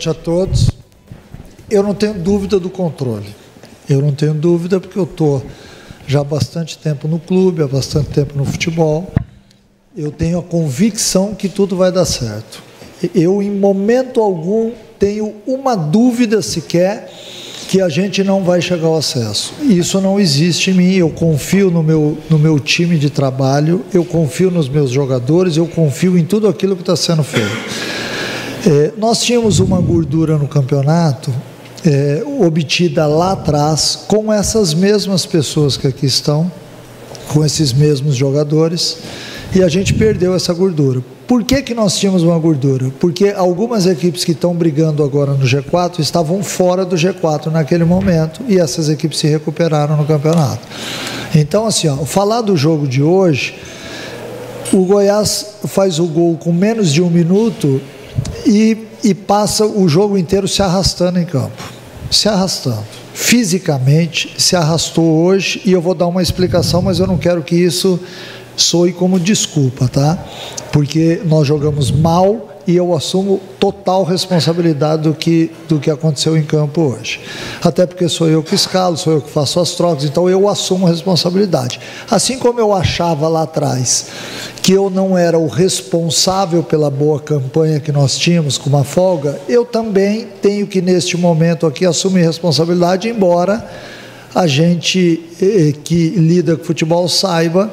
A todos, eu não tenho dúvida do controle, eu não tenho dúvida porque eu estou já há bastante tempo no clube, há bastante tempo no futebol, eu tenho a convicção que tudo vai dar certo. Eu, em momento algum, tenho uma dúvida sequer que a gente não vai chegar ao acesso. Isso não existe em mim, eu confio no meu time de trabalho, eu confio nos meus jogadores, eu confio em tudo aquilo que está sendo feito. Nós tínhamos uma gordura no campeonato obtida lá atrás com essas mesmas pessoas que aqui estão, com esses mesmos jogadores, e a gente perdeu essa gordura. Por que nós tínhamos uma gordura? Porque algumas equipes que estão brigando agora no G4 estavam fora do G4 naquele momento, e essas equipes se recuperaram no campeonato. Então, assim, falar do jogo de hoje, o Goiás faz o gol com menos de 1 minuto e passa o jogo inteiro se arrastando em campo, se arrastando, fisicamente se arrastou hoje, e eu vou dar uma explicação, mas eu não quero que isso soe como desculpa, tá? Porque nós jogamos mal e eu assumo total responsabilidade do que aconteceu em campo hoje. Até porque sou eu que escalo, sou eu que faço as trocas, então eu assumo a responsabilidade. Assim como eu achava lá atrás que eu não era o responsável pela boa campanha que nós tínhamos com uma folga, eu também tenho que, neste momento aqui, assumir responsabilidade, embora a gente que lida com futebol saiba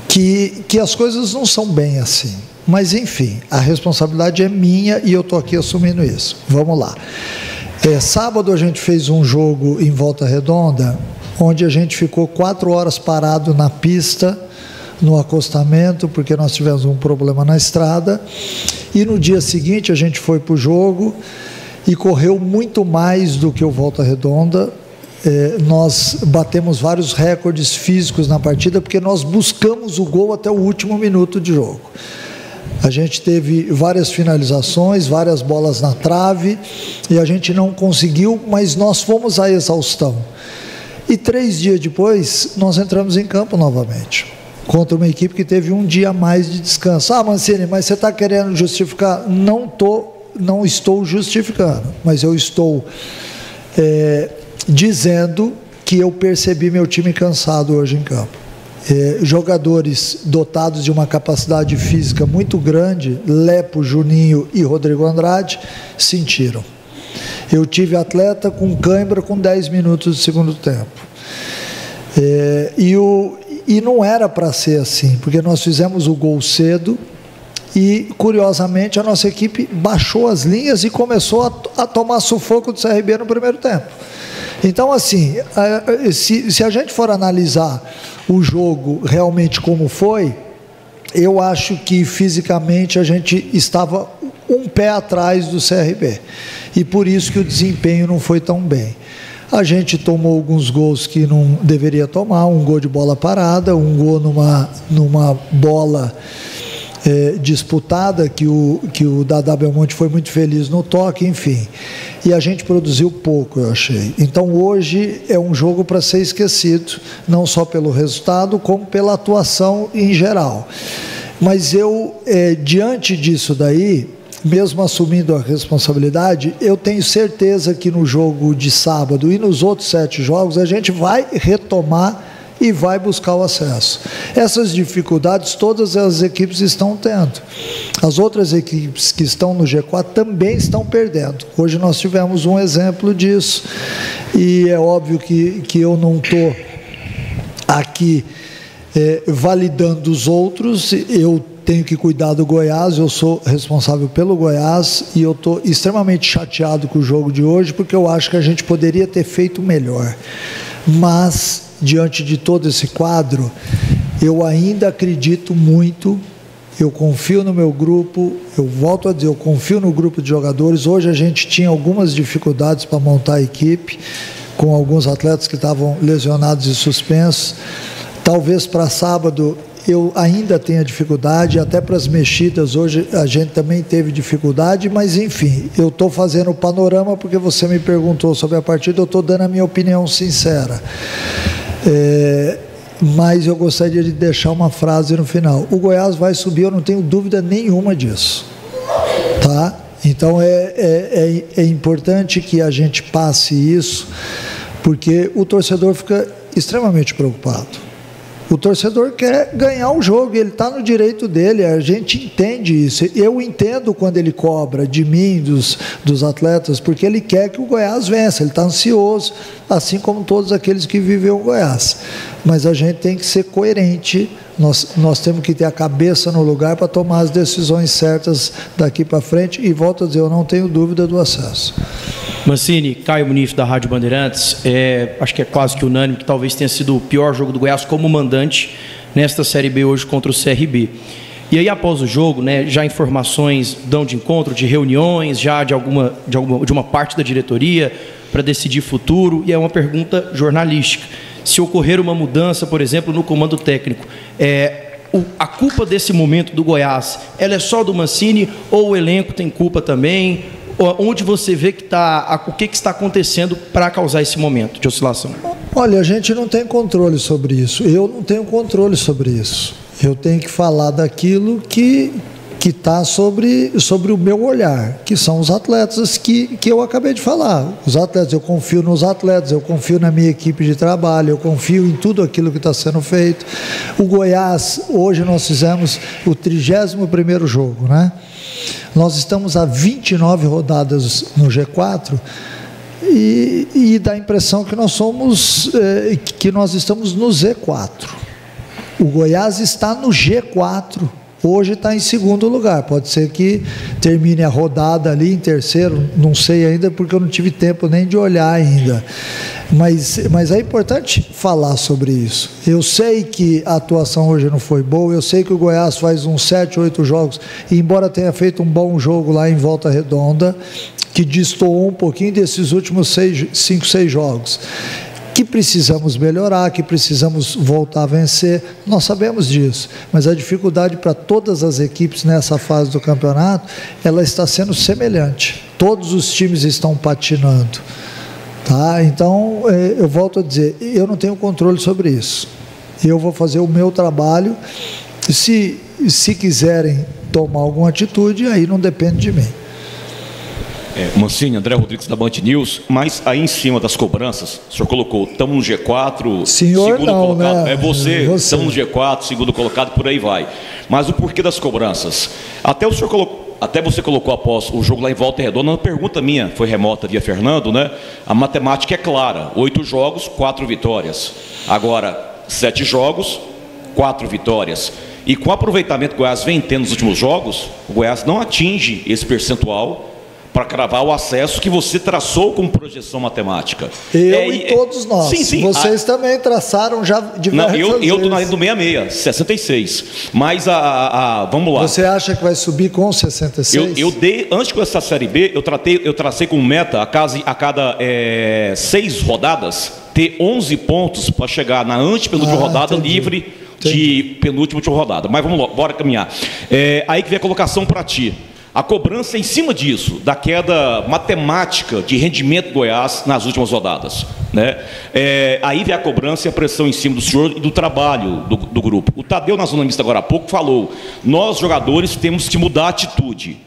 que as coisas não são bem assim. Mas, enfim, a responsabilidade é minha e eu estou aqui assumindo isso. Vamos lá. Sábado a gente fez um jogo em Volta Redonda, onde a gente ficou 4 horas parado na pista, no acostamento, porque nós tivemos um problema na estrada, e no dia seguinte a gente foi para o jogo e correu muito mais do que o Volta Redonda. Nós batemos vários recordes físicos na partida, porque nós buscamos o gol até o último minuto de jogo. A gente teve várias finalizações, várias bolas na trave, e a gente não conseguiu, mas nós fomos à exaustão. E 3 dias depois, nós entramos em campo novamente, contra uma equipe que teve um dia a mais de descanso. Mancini, mas você está querendo justificar? Não estou justificando, mas eu estou dizendo que eu percebi meu time cansado hoje em campo. Jogadores dotados de uma capacidade física muito grande, Lepo, Juninho e Rodrigo Andrade, sentiram. Eu tive atleta com cãibra com 10 minutos do segundo tempo. E não era para ser assim, porque nós fizemos o gol cedo e, curiosamente, a nossa equipe baixou as linhas e começou a tomar sufoco do CRB no primeiro tempo. Então, assim, se a gente for analisar o jogo realmente como foi, eu acho que fisicamente a gente estava um pé atrás do CRB, e por isso que o desempenho não foi tão bem. A gente tomou alguns gols que não deveria tomar, um gol de bola parada, um gol numa bola disputada, que o Dadá Belmonte foi muito feliz no toque, enfim. E a gente produziu pouco, eu achei. Então hoje é um jogo para ser esquecido, não só pelo resultado, como pela atuação em geral. Mas eu, diante disso daí, mesmo assumindo a responsabilidade, eu tenho certeza que no jogo de sábado e nos outros 7 jogos a gente vai retomar e vai buscar o acesso. Essas dificuldades todas as equipes estão tendo. As outras equipes que estão no G4 também estão perdendo. Hoje nós tivemos um exemplo disso, e é óbvio que eu não estou aqui validando os outros. Eu tenho que cuidar do Goiás, eu sou responsável pelo Goiás, e eu estou extremamente chateado com o jogo de hoje, porque eu acho que a gente poderia ter feito melhor. Mas, diante de todo esse quadro, eu ainda acredito muito, eu confio no meu grupo, eu volto a dizer, eu confio no grupo de jogadores. Hoje a gente tinha algumas dificuldades para montar a equipe, com alguns atletas que estavam lesionados e suspensos. Talvez para sábado eu ainda tenha dificuldade, até para as mexidas hoje a gente também teve dificuldade, mas enfim, eu estou fazendo o panorama porque você me perguntou sobre a partida, eu estou dando a minha opinião sincera. Mas eu gostaria de deixar uma frase no final. O Goiás vai subir, eu não tenho dúvida nenhuma disso, tá? Então é importante que a gente passe isso, porque o torcedor fica extremamente preocupado. O torcedor quer ganhar o jogo, ele está no direito dele, a gente entende isso. Eu entendo quando ele cobra de mim, dos atletas, porque ele quer que o Goiás vença, ele está ansioso, assim como todos aqueles que vivem o Goiás. Mas a gente tem que ser coerente, nós temos que ter a cabeça no lugar para tomar as decisões certas daqui para frente, e volto a dizer, eu não tenho dúvida do acesso. Mancini, Caio Muniz da Rádio Bandeirantes, acho que é quase que unânime que talvez tenha sido o pior jogo do Goiás como mandante nesta Série B hoje contra o CRB. E aí após o jogo, né, já informações dão de encontro, de reuniões, já de uma parte da diretoria para decidir futuro, e é uma pergunta jornalística. Se ocorrer uma mudança, por exemplo, no comando técnico, a culpa desse momento do Goiás, ela é só do Mancini ou o elenco tem culpa também? Onde você vê que o que está acontecendo para causar esse momento de oscilação? Olha, a gente não tem controle sobre isso. Eu não tenho controle sobre isso. Eu tenho que falar daquilo que está sobre o meu olhar, que são os atletas que eu acabei de falar. Os atletas, eu confio nos atletas, eu confio na minha equipe de trabalho, eu confio em tudo aquilo que está sendo feito. O Goiás, hoje nós fizemos o 31º jogo, né? Nós estamos a 29 rodadas no G4 e dá a impressão que nós estamos no Z4. O Goiás está no G4, hoje está em segundo lugar. Pode ser que termine a rodada ali em terceiro, não sei ainda, porque eu não tive tempo nem de olhar ainda. Mas é importante falar sobre isso. Eu sei que a atuação hoje não foi boa, eu sei que o Goiás faz uns 7, 8 jogos, e embora tenha feito um bom jogo lá em Volta Redonda, que destoou um pouquinho desses últimos 5, 6 jogos, que precisamos melhorar, que precisamos voltar a vencer, nós sabemos disso, mas a dificuldade para todas as equipes nessa fase do campeonato, ela está sendo semelhante. Todos os times estão patinando. Tá? Então, eu volto a dizer, eu não tenho controle sobre isso. Eu vou fazer o meu trabalho. Se quiserem tomar alguma atitude, aí não depende de mim. Mancini, André Rodrigues da Band News, mas aí em cima das cobranças, o senhor colocou, estamos no G4, senhor segundo não, colocado, né? Você, estamos no G4, segundo colocado, por aí vai. Mas o porquê das cobranças? Até você colocou após o jogo lá em Volta Redonda, uma pergunta minha, foi remota via Fernando, né? A matemática é clara, 8 jogos, 4 vitórias. Agora, 7 jogos, 4 vitórias. E com o aproveitamento que o Goiás vem tendo nos últimos jogos, o Goiás não atinge esse percentual para cravar o acesso que você traçou como projeção matemática. E todos nós. Sim. Vocês também traçaram já diversas vezes. Eu estou na linha do 66, 66. Mas vamos lá. Você acha que vai subir com 66? Eu dei, antes com essa Série B, eu tracei como meta a cada 6 rodadas ter 11 pontos para chegar na antepenúltima rodada, entendi. Livre de penúltima rodada. Mas vamos lá, bora caminhar. Aí que vem a colocação para ti. A cobrança é em cima disso, da queda matemática de rendimento do Goiás nas últimas rodadas, né? Aí vem a cobrança e a pressão em cima do senhor e do trabalho do grupo. O Tadeu, na zona mista agora há pouco, falou, nós jogadores temos que mudar a atitude.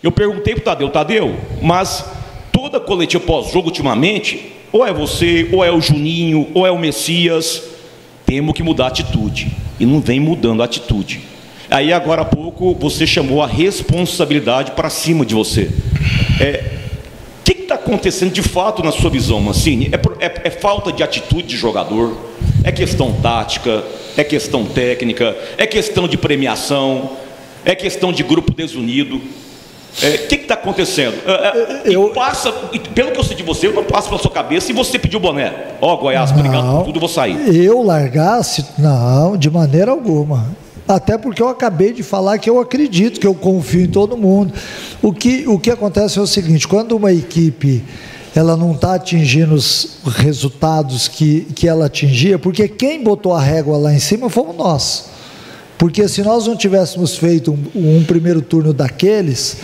Eu perguntei para o Tadeu, mas toda coletiva pós-jogo ultimamente, ou é você, ou é o Juninho, ou é o Messias, temos que mudar a atitude. E não vem mudando a atitude. Aí, agora há pouco, você chamou a responsabilidade para cima de você. O que está acontecendo de fato na sua visão, Mancini? É falta de atitude de jogador? É questão tática? É questão técnica? É questão de premiação? É questão de grupo desunido? O que está acontecendo? Pelo que eu sei de você, eu não passo pela sua cabeça e você pediu o boné. Goiás, obrigado por tudo, eu vou sair. Eu largasse? Não, de maneira alguma. Até porque eu acabei de falar que eu acredito, que eu confio em todo mundo. O que acontece é o seguinte, quando uma equipe ela não está atingindo os resultados que ela atingia, porque quem botou a régua lá em cima fomos nós. Porque se nós não tivéssemos feito um primeiro turno daqueles,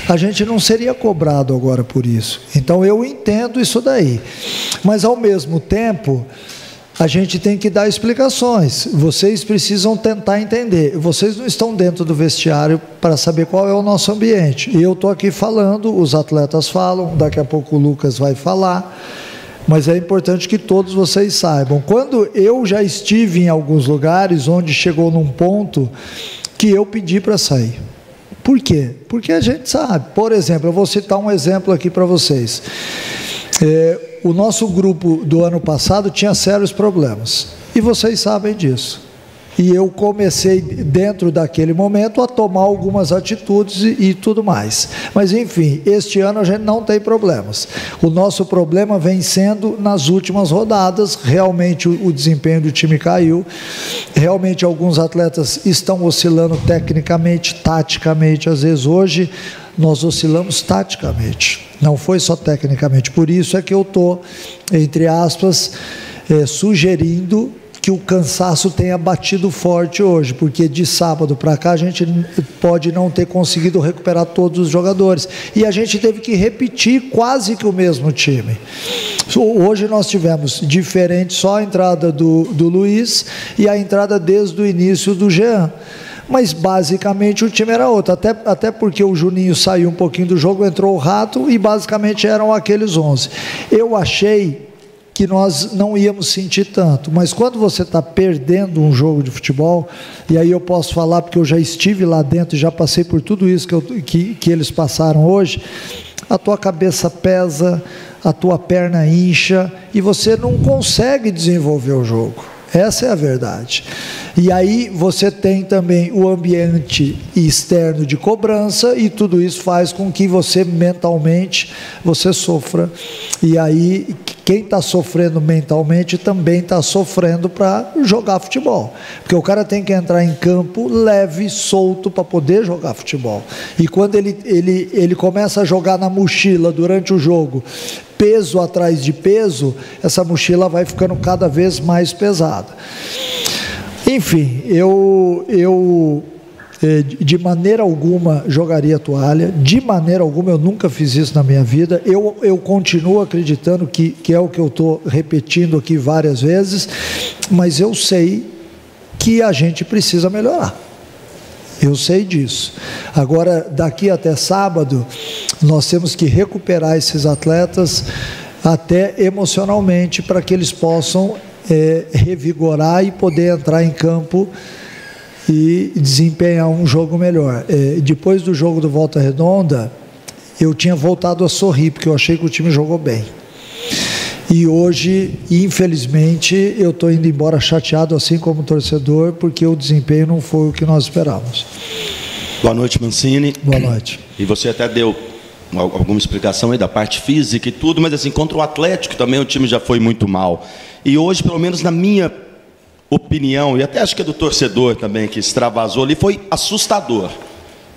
a gente não seria cobrado agora por isso. Então eu entendo isso daí. Mas ao mesmo tempo, a gente tem que dar explicações. Vocês precisam tentar entender. Vocês não estão dentro do vestiário para saber qual é o nosso ambiente. E eu estou aqui falando, os atletas falam, daqui a pouco o Lucas vai falar, mas é importante que todos vocês saibam. Quando eu já estive em alguns lugares onde chegou num ponto que eu pedi para sair. Por quê? Porque a gente sabe. Por exemplo, eu vou citar um exemplo aqui para vocês. O nosso grupo do ano passado tinha sérios problemas, e vocês sabem disso. E eu comecei, dentro daquele momento, a tomar algumas atitudes e tudo mais. Mas, enfim, este ano a gente não tem problemas. O nosso problema vem sendo nas últimas rodadas. Realmente o desempenho do time caiu. Realmente alguns atletas estão oscilando tecnicamente, taticamente. Às vezes hoje nós oscilamos taticamente. Não foi só tecnicamente. Por isso é que eu estou, entre aspas, sugerindo que o cansaço tenha batido forte hoje, porque de sábado para cá a gente pode não ter conseguido recuperar todos os jogadores, e a gente teve que repetir quase que o mesmo time. Hoje nós tivemos diferente só a entrada do Luiz e a entrada desde o início do Jean, mas basicamente o time era outro, até porque o Juninho saiu um pouquinho do jogo, entrou o Rato e basicamente eram aqueles 11. Eu achei que nós não íamos sentir tanto, mas quando você está perdendo um jogo de futebol, e aí eu posso falar porque eu já estive lá dentro e já passei por tudo isso que eles passaram hoje, a tua cabeça pesa, a tua perna incha e você não consegue desenvolver o jogo. Essa é a verdade. E aí você tem também o ambiente externo de cobrança, e tudo isso faz com que você mentalmente você sofra. E aí quem está sofrendo mentalmente também está sofrendo para jogar futebol, porque o cara tem que entrar em campo leve, solto, para poder jogar futebol. E quando ele começa a jogar na mochila durante o jogo, peso atrás de peso, essa mochila vai ficando cada vez mais pesada. Enfim, eu de maneira alguma jogaria toalha, de maneira alguma, eu nunca fiz isso na minha vida. Eu continuo acreditando que é o que eu estou repetindo aqui várias vezes, mas eu sei que a gente precisa melhorar. Eu sei disso. Agora, daqui até sábado, nós temos que recuperar esses atletas até emocionalmente, para que eles possam revigorar e poder entrar em campo e desempenhar um jogo melhor. Depois do jogo do Volta Redonda, eu tinha voltado a sorrir, porque eu achei que o time jogou bem. E hoje, infelizmente, eu estou indo embora chateado, assim como torcedor, porque o desempenho não foi o que nós esperávamos. Boa noite, Mancini. Boa noite. E você até deu alguma explicação aí da parte física e tudo, mas assim, contra o Atlético também o time já foi muito mal. E hoje, pelo menos na minha opinião, e até acho que é do torcedor também, que extravasou ali, foi assustador.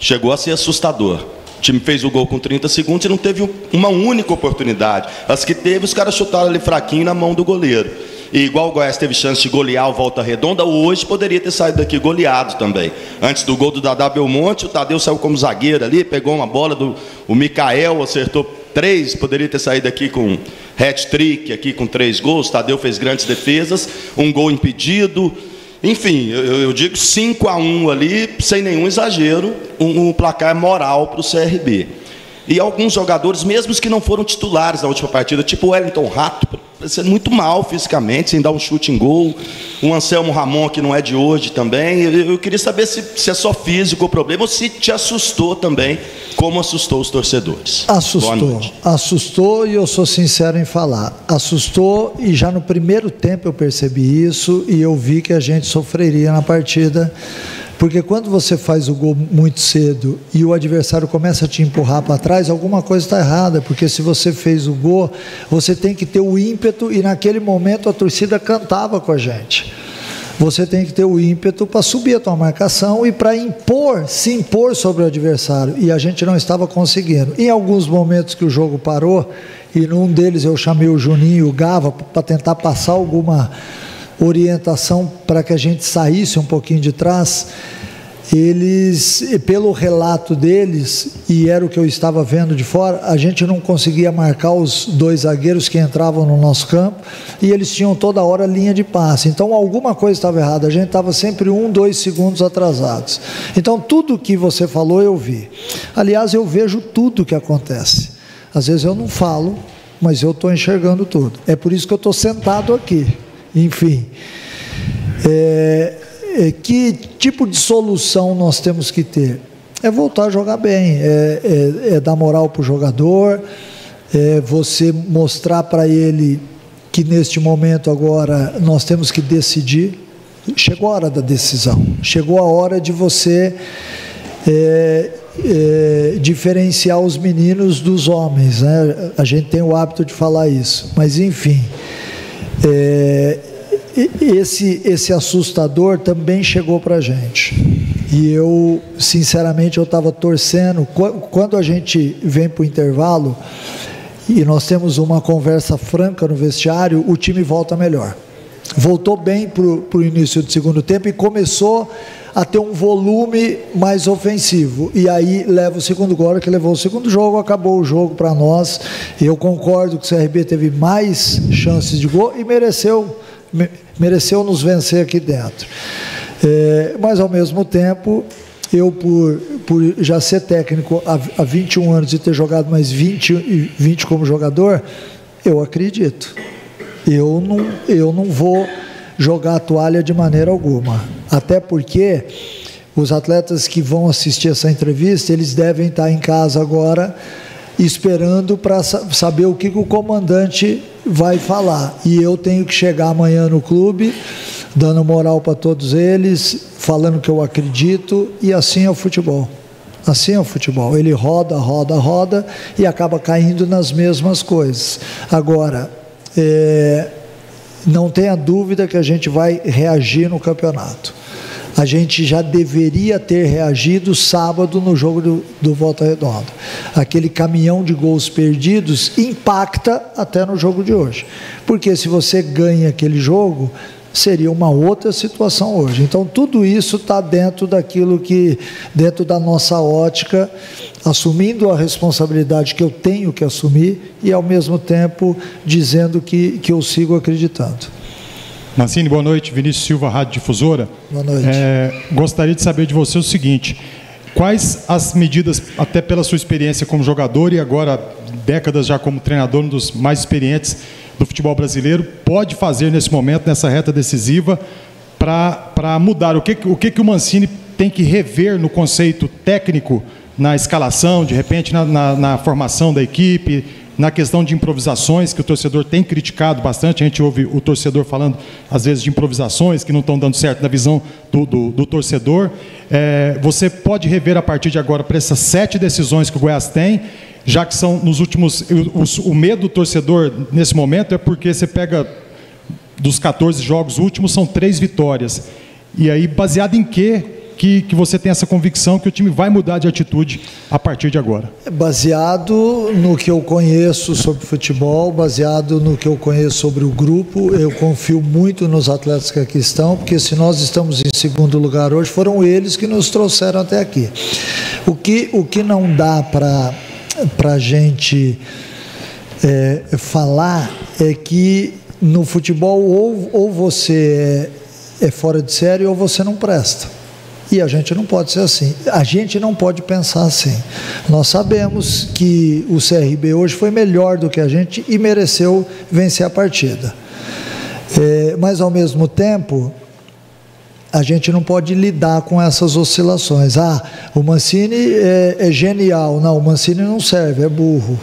Chegou a ser assustador. O time fez o gol com 30 segundos e não teve uma única oportunidade. As que teve, os caras chutaram ali fraquinho na mão do goleiro. E igual o Goiás teve chance de golear o Volta Redonda, hoje poderia ter saído daqui goleado também. Antes do gol do Dadá Belmonte, o Tadeu saiu como zagueiro ali, pegou uma bola o Mikael, acertou 3, poderia ter saído aqui com hat-trick, aqui com 3 gols. O Tadeu fez grandes defesas, um gol impedido. Enfim, eu digo 5-1 ali, sem nenhum exagero, um placar moral para o CRB. E alguns jogadores, mesmo os que não foram titulares na última partida, tipo o Wellington Rato, sendo muito mal fisicamente, sem dar um chute em gol. O Anselmo Ramon, que não é de hoje também. Eu queria saber se é só físico o problema ou se te assustou também, como assustou os torcedores. Assustou, e eu sou sincero em falar. Assustou, e já no primeiro tempo eu percebi isso, e eu vi que a gente sofreria na partida. Porque quando você faz o gol muito cedo e o adversário começa a te empurrar para trás, alguma coisa está errada, porque se você fez o gol, você tem que ter o ímpeto, e naquele momento a torcida cantava com a gente. Você tem que ter o ímpeto para subir a tua marcação e para se impor sobre o adversário, e a gente não estava conseguindo. Em alguns momentos que o jogo parou, e num deles eu chamei o Juninho e o Gava para tentar passar alguma orientação para que a gente saísse um pouquinho de trás, eles, pelo relato deles, e era o que eu estava vendo de fora, a gente não conseguia marcar os 2 zagueiros que entravam no nosso campo, e eles tinham toda hora linha de passe. Então alguma coisa estava errada, a gente estava sempre 1, 2 segundos atrasados. Então tudo que você falou eu vi. Aliás, eu vejo tudo que acontece. Às vezes eu não falo, mas eu estou enxergando tudo. É por isso que eu estou sentado aqui. Enfim, que tipo de solução nós temos que ter? É voltar a jogar bem, é dar moral para o jogador, é você mostrar para ele que neste momento agora nós temos que decidir. Chegou a hora da decisão, chegou a hora de você diferenciar os meninos dos homens, né? A gente tem o hábito de falar isso, mas enfim, esse assustador também chegou para a gente, e eu sinceramente eu estava torcendo. Quando a gente vem para o intervalo e nós temos uma conversa franca no vestiário, o time volta melhor, voltou bem para o início do segundo tempo e começou a ter um volume mais ofensivo, e aí leva o segundo gol, que levou o segundo jogo, acabou o jogo para nós. Eu concordo que o CRB teve mais chances de gol e mereceu nos vencer aqui dentro, mas ao mesmo tempo eu, por já ser técnico há 21 anos e ter jogado mais 20 como jogador, eu acredito, eu não vou jogar a toalha de maneira alguma, até porque os atletas que vão assistir essa entrevista, eles devem estar em casa agora esperando para saber o que o comandante vai falar, e eu tenho que chegar amanhã no clube dando moral para todos eles, falando que eu acredito, e assim é o futebol. Assim é o futebol, ele roda e acaba caindo nas mesmas coisas. Agora, não tenha dúvida que a gente vai reagir no campeonato. A gente já deveria ter reagido sábado no jogo do Volta Redonda. Aquele caminhão de gols perdidos impacta até no jogo de hoje, porque se você ganha aquele jogo, seria uma outra situação hoje. Então tudo isso está dentro daquilo que, dentro da nossa ótica, assumindo a responsabilidade que eu tenho que assumir e ao mesmo tempo dizendo que eu sigo acreditando. Mancini, boa noite. Vinícius Silva, Rádio Difusora. Boa noite. Gostaria de saber de você o seguinte: quais as medidas, até pela sua experiência como jogador e agora décadas já como treinador, um dos mais experientes do futebol brasileiro, pode fazer nesse momento, nessa reta decisiva, para mudar? O que o Mancini tem que rever no conceito técnico, na escalação, de repente na formação da equipe, na questão de improvisações, que o torcedor tem criticado bastante? A gente ouve o torcedor falando, às vezes, de improvisações que não estão dando certo na visão do torcedor. Você pode rever a partir de agora para essas 7 decisões que o Goiás tem, já que são nos últimos... O medo do torcedor, nesse momento, é porque você pega dos 14 jogos últimos, são 3 vitórias. E aí, baseado em quê que você tem essa convicção que o time vai mudar de atitude a partir de agora? Baseado no que eu conheço sobre futebol, baseado no que eu conheço sobre o grupo, eu confio muito nos atletas que aqui estão, porque se nós estamos em segundo lugar hoje, foram eles que nos trouxeram até aqui. O que não dá para a gente falar é que no futebol ou você é fora de série ou você não presta. E a gente não pode ser assim, a gente não pode pensar assim. Nós sabemos que o CRB hoje foi melhor do que a gente e mereceu vencer a partida. Mas ao mesmo tempo, a gente não pode lidar com essas oscilações. O Mancini é genial. Não, o Mancini não serve, é burro,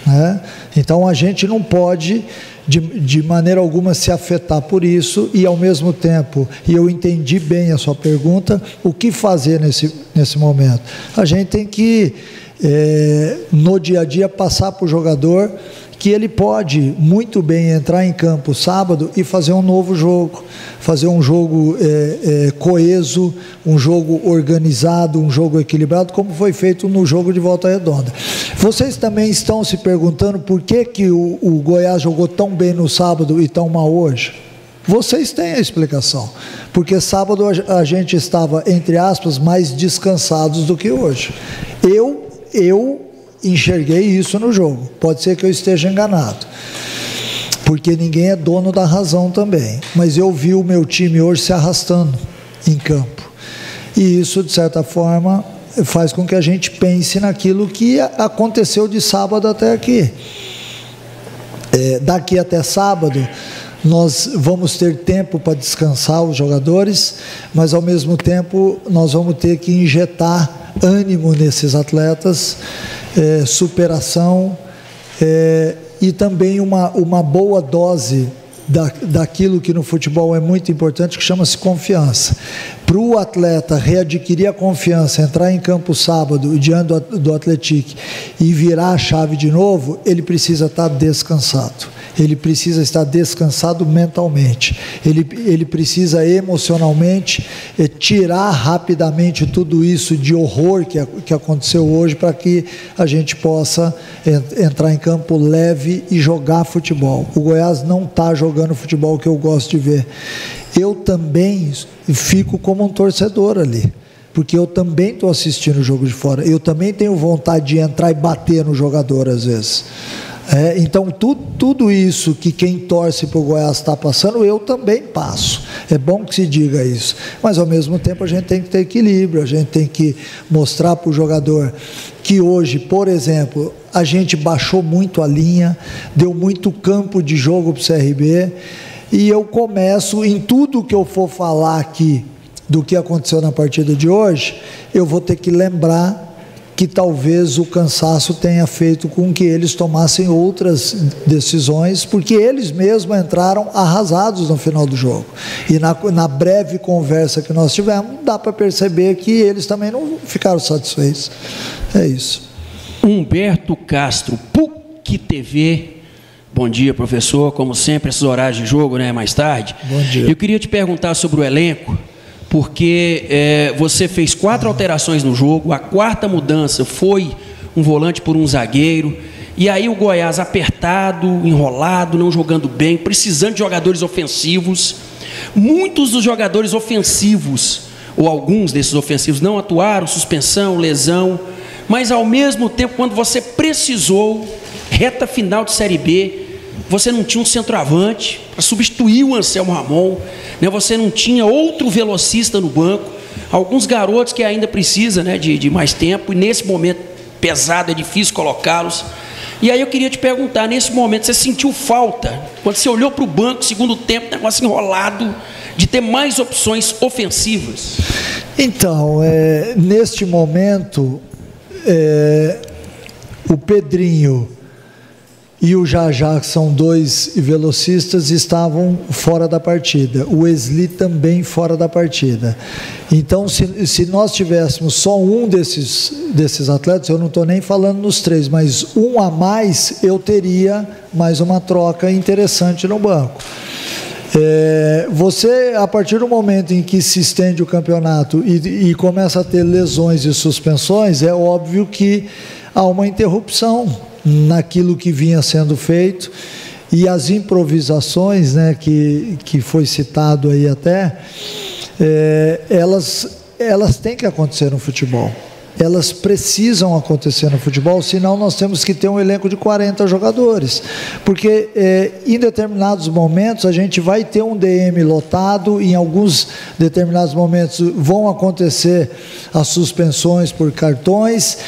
né? Então a gente não pode de maneira alguma se afetar por isso, e ao mesmo tempo, e eu entendi bem a sua pergunta, o que fazer nesse momento? A gente tem que, no dia a dia, passar para o jogador que ele pode muito bem entrar em campo sábado e fazer um novo jogo, fazer um jogo coeso, um jogo organizado, um jogo equilibrado, como foi feito no jogo de Volta Redonda. Vocês também estão se perguntando por que o Goiás jogou tão bem no sábado e tão mal hoje? Vocês têm a explicação, porque sábado a gente estava, entre aspas, mais descansados do que hoje. Eu enxerguei isso no jogo, pode ser que eu esteja enganado, porque ninguém é dono da razão também, mas eu vi o meu time hoje se arrastando em campo, e isso, de certa forma, faz com que a gente pense naquilo que aconteceu de sábado até aqui. Daqui até sábado, nós vamos ter tempo para descansar os jogadores, mas ao mesmo tempo nós vamos ter que injetar ânimo nesses atletas, superação, e também uma boa dose daquilo que no futebol é muito importante, que chama-se confiança. Para o atleta readquirir a confiança, entrar em campo sábado diante do Atlético e virar a chave de novo, ele precisa estar descansado. Ele precisa estar descansado mentalmente, ele precisa emocionalmente tirar rapidamente tudo isso de horror que aconteceu hoje, para que a gente possa entrar em campo leve e jogar futebol. O Goiás não está jogando futebol que eu gosto de ver. Eu também fico como um torcedor ali, porque eu também estou assistindo o jogo de fora, eu também tenho vontade de entrar e bater no jogador às vezes. Então tudo isso que quem torce para o Goiás está passando, eu também passo. É bom que se diga isso, mas ao mesmo tempo a gente tem que ter equilíbrio, a gente tem que mostrar para o jogador que hoje, por exemplo, a gente baixou muito a linha, deu muito campo de jogo para o CRB, e eu começo, em tudo que eu for falar aqui do que aconteceu na partida de hoje, eu vou ter que lembrar que talvez o cansaço tenha feito com que eles tomassem outras decisões, porque eles mesmos entraram arrasados no final do jogo. E na breve conversa que nós tivemos, dá para perceber que eles também não ficaram satisfeitos. É isso. Humberto Castro, PUC TV. Bom dia, professor. Como sempre, esses horários de jogo, né? Mais tarde. Bom dia. Eu queria te perguntar sobre o elenco, porque você fez 4 alterações no jogo, a 4ª mudança foi um volante por um zagueiro, e aí o Goiás apertado, enrolado, não jogando bem, precisando de jogadores ofensivos. Muitos dos jogadores ofensivos, ou alguns desses ofensivos, não atuaram, suspensão, lesão, mas ao mesmo tempo, quando você precisou, reta final de Série B, você não tinha um centroavante para substituir o Anselmo Ramon, né? Você não tinha outro velocista no banco, alguns garotos que ainda precisam, né, de mais tempo, e nesse momento pesado é difícil colocá-los. E aí eu queria te perguntar, nesse momento você sentiu falta, quando você olhou para o banco, segundo tempo, negócio enrolado, de ter mais opções ofensivas? Então, neste momento, o Pedrinho e o Jajá, que são 2 velocistas, estavam fora da partida. O Wesley também fora da partida. Então, se nós tivéssemos só um desses atletas, eu não estou nem falando nos 3, mas um a mais, eu teria mais uma troca interessante no banco. Você, a partir do momento em que se estende o campeonato e começa a ter lesões e suspensões, é óbvio que há uma interrupção naquilo que vinha sendo feito, e as improvisações, né, que foi citado aí até, elas têm que acontecer no futebol. Elas precisam acontecer no futebol, senão nós temos que ter um elenco de 40 jogadores, porque em determinados momentos a gente vai ter um DM lotado, em alguns determinados momentos vão acontecer as suspensões por cartões,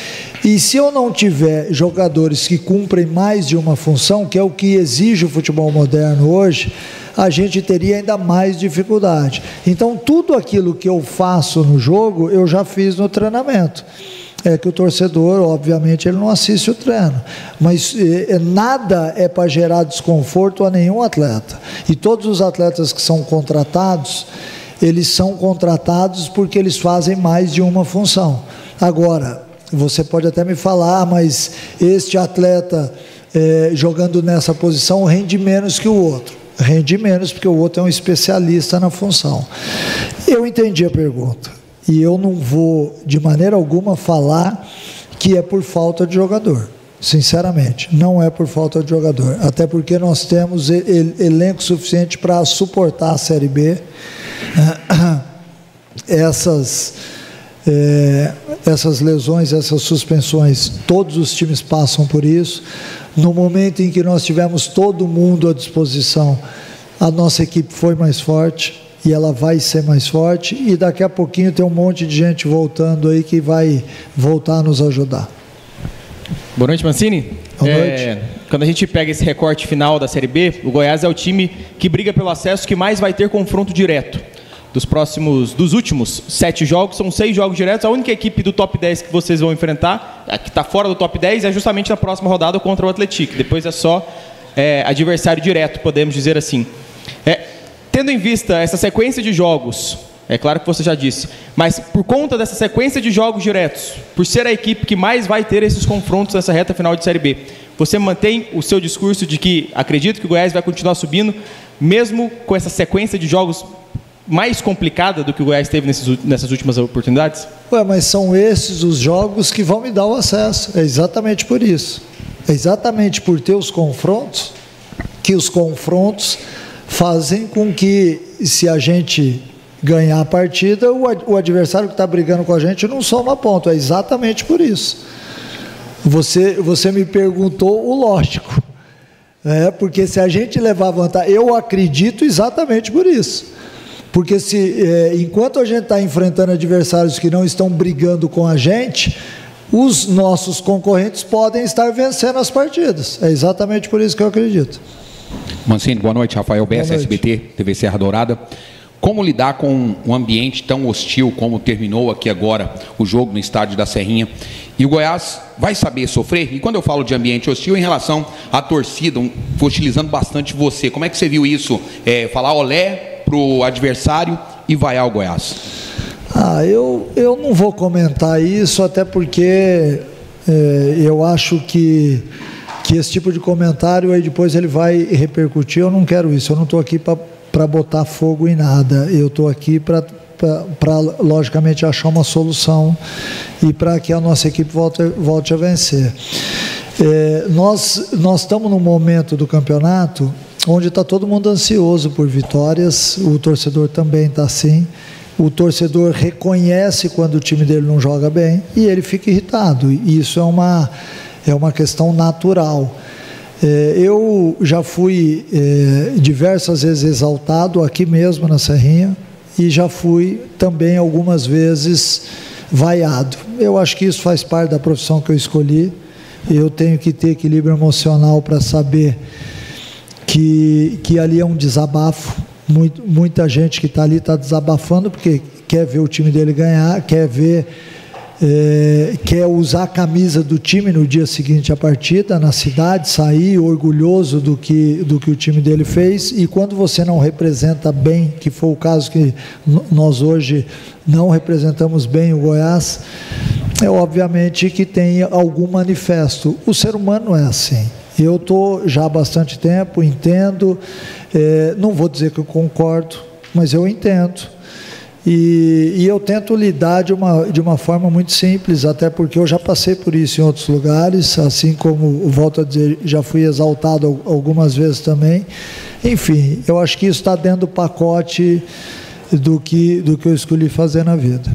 e se eu não tiver jogadores que cumprem mais de uma função, que é o que exige o futebol moderno hoje, a gente teria ainda mais dificuldade. Então, tudo aquilo que eu faço no jogo, eu já fiz no treinamento. É que o torcedor, obviamente, ele não assiste o treino, mas nada é para gerar desconforto a nenhum atleta. E todos os atletas que são contratados, eles são contratados porque eles fazem mais de uma função. Agora, você pode até me falar, mas este atleta jogando nessa posição rende menos que o outro. Rende menos porque o outro é um especialista na função. Eu entendi a pergunta, e eu não vou de maneira alguma falar que é por falta de jogador. Sinceramente, não é por falta de jogador, até porque nós temos elenco suficiente para suportar a Série B. Essas lesões, essas suspensões, todos os times passam por isso. No momento em que nós tivemos todo mundo à disposição, a nossa equipe foi mais forte e ela vai ser mais forte, e daqui a pouquinho tem um monte de gente voltando aí que vai voltar a nos ajudar. Boa noite, Mancini. Boa noite. Quando a gente pega esse recorte final da Série B, o Goiás é o time que briga pelo acesso, que mais vai ter confronto direto. Dos últimos 7 jogos, são 6 jogos diretos. A única equipe do top 10 que vocês vão enfrentar, a que está fora do top 10, é justamente na próxima rodada contra o Atlético. Depois é só adversário direto, podemos dizer assim. Tendo em vista essa sequência de jogos, é claro que você já disse, mas por conta dessa sequência de jogos diretos, por ser a equipe que mais vai ter esses confrontos nessa reta final de Série B, você mantém o seu discurso de que acredita que o Goiás vai continuar subindo, mesmo com essa sequência de jogos mais complicada do que o Goiás teve nessas últimas oportunidades? Mas são esses os jogos que vão me dar o acesso. É exatamente por isso. É exatamente por ter os confrontos, que os confrontos fazem com que, se a gente ganhar a partida, o adversário que está brigando com a gente não soma ponto. É exatamente por isso. Você me perguntou o lógico. Porque se a gente levar vantagem, eu acredito exatamente por isso. Porque enquanto a gente está enfrentando adversários que não estão brigando com a gente, os nossos concorrentes podem estar vencendo as partidas. É exatamente por isso que eu acredito. Mancini, boa noite. Rafael Bessa, SBT, TV Serra Dourada. Como lidar com um ambiente tão hostil como terminou aqui agora o jogo no estádio da Serrinha? E o Goiás vai saber sofrer? E quando eu falo de ambiente hostil, em relação à torcida, hostilizando bastante você, como é que você viu isso? Falar olé para o adversário e vaiar o Goiás? Eu não vou comentar isso, até porque eu acho que esse tipo de comentário aí depois ele vai repercutir. Eu não quero isso, eu não estou aqui para botar fogo em nada, eu estou aqui para logicamente achar uma solução e para que a nossa equipe volte a vencer. Nós estamos num momento do campeonato onde está todo mundo ansioso por vitórias, o torcedor também está assim, o torcedor reconhece quando o time dele não joga bem e ele fica irritado, e isso é uma questão natural. Eu já fui diversas vezes exaltado aqui mesmo na Serrinha e já fui também algumas vezes vaiado. Eu acho que isso faz parte da profissão que eu escolhi. Eu tenho que ter equilíbrio emocional para saber que ali é um desabafo. Muita gente que está ali está desabafando porque quer ver o time dele ganhar, quer usar a camisa do time no dia seguinte à partida, na cidade, sair orgulhoso do que o time dele fez, e quando você não representa bem, que foi o caso que nós hoje não representamos bem o Goiás, obviamente que tem algum manifesto. O ser humano é assim. Eu estou já há bastante tempo, entendo, não vou dizer que eu concordo, mas eu entendo. E eu tento lidar de uma forma muito simples, até porque eu já passei por isso em outros lugares, assim como, volto a dizer, já fui exaltado algumas vezes também. Enfim, eu acho que isso está dentro do pacote do que eu escolhi fazer na vida.